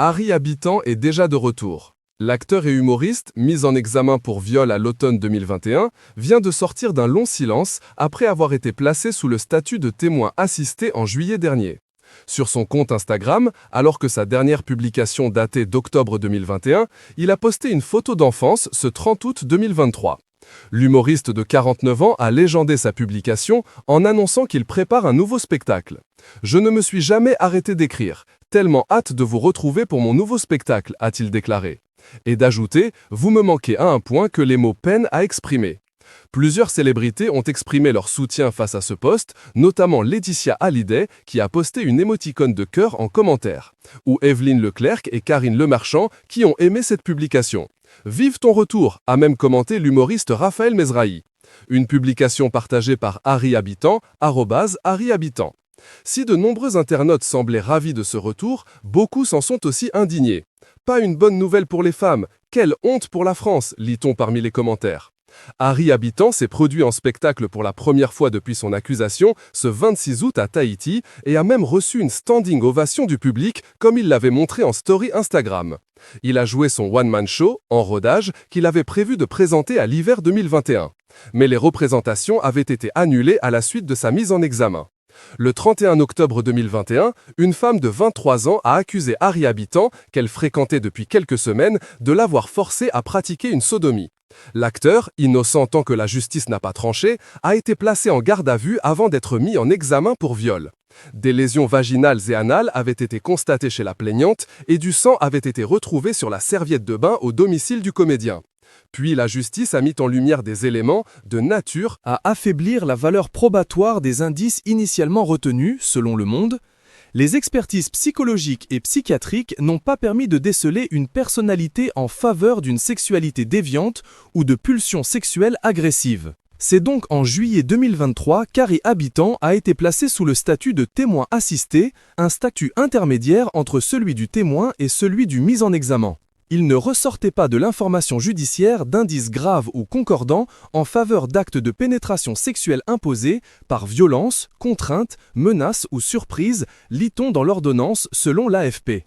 Harry Habitant est déjà de retour. L'acteur et humoriste, mis en examen pour viol à l'automne 2021, vient de sortir d'un long silence après avoir été placé sous le statut de témoin assisté en juillet dernier. Sur son compte Instagram, alors que sa dernière publication datait d'octobre 2021, il a posté une photo d'enfance ce 30 août 2023. L'humoriste de 49 ans a légendé sa publication en annonçant qu'il prépare un nouveau spectacle. « Je ne me suis jamais arrêté d'écrire, tellement hâte de vous retrouver pour mon nouveau spectacle », a-t-il déclaré. Et d'ajouter « Vous me manquez à un point que les mots peinent à exprimer ». Plusieurs célébrités ont exprimé leur soutien face à ce post, notamment Laetitia Hallyday qui a posté une émoticône de cœur en commentaire, ou Evelyne Leclerc et Karine Lemarchand qui ont aimé cette publication. « Vive ton retour » a même commenté l'humoriste Raphaël Mesrahi. Une publication partagée par Harry Habitant, @Harry Habitant. Si de nombreux internautes semblaient ravis de ce retour, beaucoup s'en sont aussi indignés. « Pas une bonne nouvelle pour les femmes, quelle honte pour la France » lit-on parmi les commentaires. Harry Habitant s'est produit en spectacle pour la première fois depuis son accusation ce 26 août à Tahiti et a même reçu une standing ovation du public comme il l'avait montré en story Instagram. Il a joué son one-man show, en rodage, qu'il avait prévu de présenter à l'hiver 2021. Mais les représentations avaient été annulées à la suite de sa mise en examen. Le 31 octobre 2021, une femme de 23 ans a accusé Harry Habitant, qu'elle fréquentait depuis quelques semaines, de l'avoir forcé à pratiquer une sodomie. L'acteur, innocent tant que la justice n'a pas tranché, a été placé en garde à vue avant d'être mis en examen pour viol. Des lésions vaginales et anales avaient été constatées chez la plaignante et du sang avait été retrouvé sur la serviette de bain au domicile du comédien. Puis la justice a mis en lumière des éléments de nature à affaiblir la valeur probatoire des indices initialement retenus, selon Le Monde. Les expertises psychologiques et psychiatriques n'ont pas permis de déceler une personnalité en faveur d'une sexualité déviante ou de pulsions sexuelles agressives. C'est donc en juillet 2023 qu'Harry Habitant a été placé sous le statut de témoin assisté, un statut intermédiaire entre celui du témoin et celui du mis en examen. Il ne ressortait pas de l'information judiciaire d'indices graves ou concordants en faveur d'actes de pénétration sexuelle imposés par violence, contrainte, menace ou surprise, lit-on dans l'ordonnance selon l'AFP.